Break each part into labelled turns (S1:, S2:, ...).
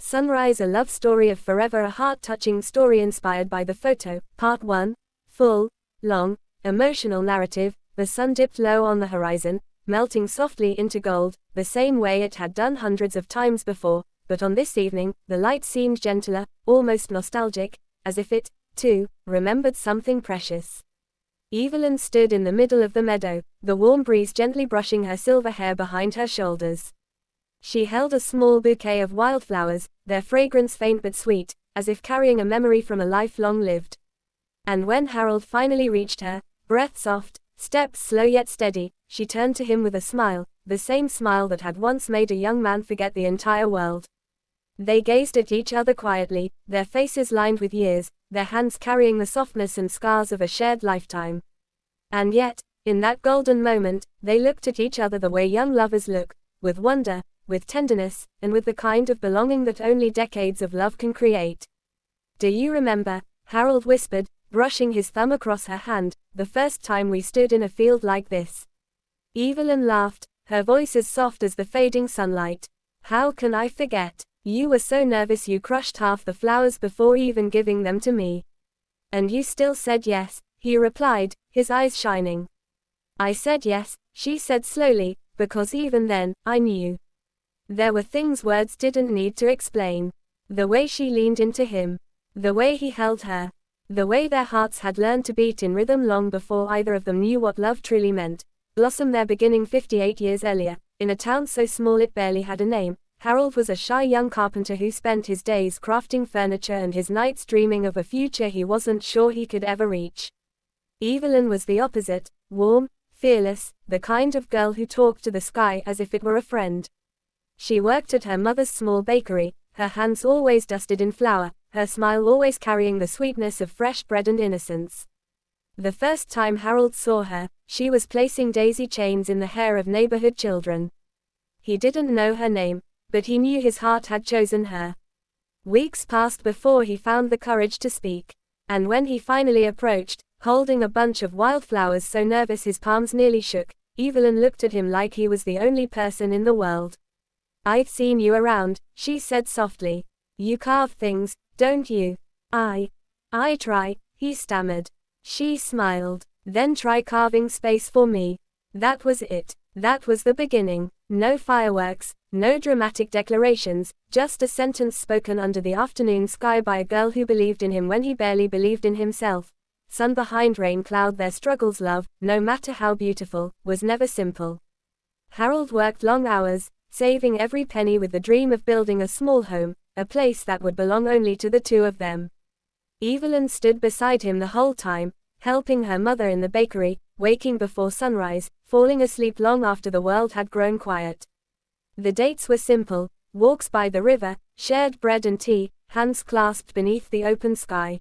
S1: Sunrise, a love story of forever, a heart-touching story inspired by the photo. Part 1. Full, long, emotional narrative. The sun dipped low on the horizon, melting softly into gold, the same way it had done hundreds of times before, but on this evening, the light seemed gentler, almost nostalgic, as if it, too, remembered something precious. Evelyn stood in the middle of the meadow, the warm breeze gently brushing her silver hair behind her shoulders. She held a small bouquet of wildflowers, their fragrance faint but sweet, as if carrying a memory from a life long lived. And when Harold finally reached her, breath soft, steps slow yet steady, she turned to him with a smile, the same smile that had once made a young man forget the entire world. They gazed at each other quietly, their faces lined with years, their hands carrying the softness and scars of a shared lifetime. And yet, in that golden moment, they looked at each other the way young lovers look, with wonder, with tenderness, and with the kind of belonging that only decades of love can create. "Do you remember," Harold whispered, brushing his thumb across her hand, "the first time we stood in a field like this?" Evelyn laughed, her voice as soft as the fading sunlight. "How can I forget? You were so nervous you crushed half the flowers before even giving them to me." "And you still said yes," he replied, his eyes shining. "I said yes," she said slowly, "because even then, I knew. There were things words didn't need to explain. The way she leaned into him. The way he held her. The way their hearts had learned to beat in rhythm long before either of them knew what love truly meant. Blossom their beginning 58 years earlier, in a town so small it barely had a name. Harold was a shy young carpenter who spent his days crafting furniture and his nights dreaming of a future he wasn't sure he could ever reach. Evelyn was the opposite, warm, fearless, the kind of girl who talked to the sky as if it were a friend. She worked at her mother's small bakery, her hands always dusted in flour, her smile always carrying the sweetness of fresh bread and innocence. The first time Harold saw her, she was placing daisy chains in the hair of neighborhood children. He didn't know her name, but he knew his heart had chosen her. Weeks passed before he found the courage to speak. And when he finally approached, holding a bunch of wildflowers so nervous his palms nearly shook, Evelyn looked at him like he was the only person in the world. "I've seen you around," she said softly. "You carve things, don't you?" I try," he stammered. She smiled. "Then try carving space for me." That was it. That was the beginning. No fireworks, no dramatic declarations, just a sentence spoken under the afternoon sky by a girl who believed in him when he barely believed in himself. Sun behind rain cloud, their struggles. Love, no matter how beautiful, was never simple. Harold worked long hours, saving every penny with the dream of building a small home, a place that would belong only to the two of them. Evelyn stood beside him the whole time, helping her mother in the bakery, waking before sunrise, falling asleep long after the world had grown quiet. The dates were simple, walks by the river, shared bread and tea, hands clasped beneath the open sky.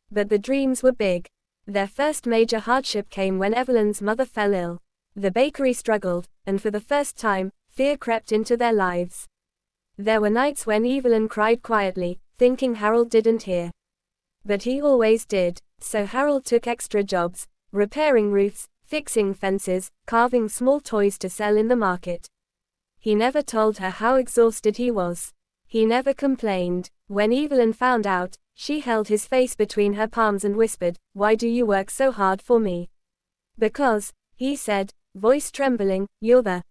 S1: But the dreams were big. Their first major hardship came when Evelyn's mother fell ill. The bakery struggled, and for the first time, fear crept into their lives. There were nights when Evelyn cried quietly, thinking Harold didn't hear. But he always did, so Harold took extra jobs, repairing roofs, fixing fences, carving small toys to sell in the market. He never told her how exhausted he was. He never complained. When Evelyn found out, she held his face between her palms and whispered, "Why do you work so hard for me?" "Because," he said, voice trembling, "you're the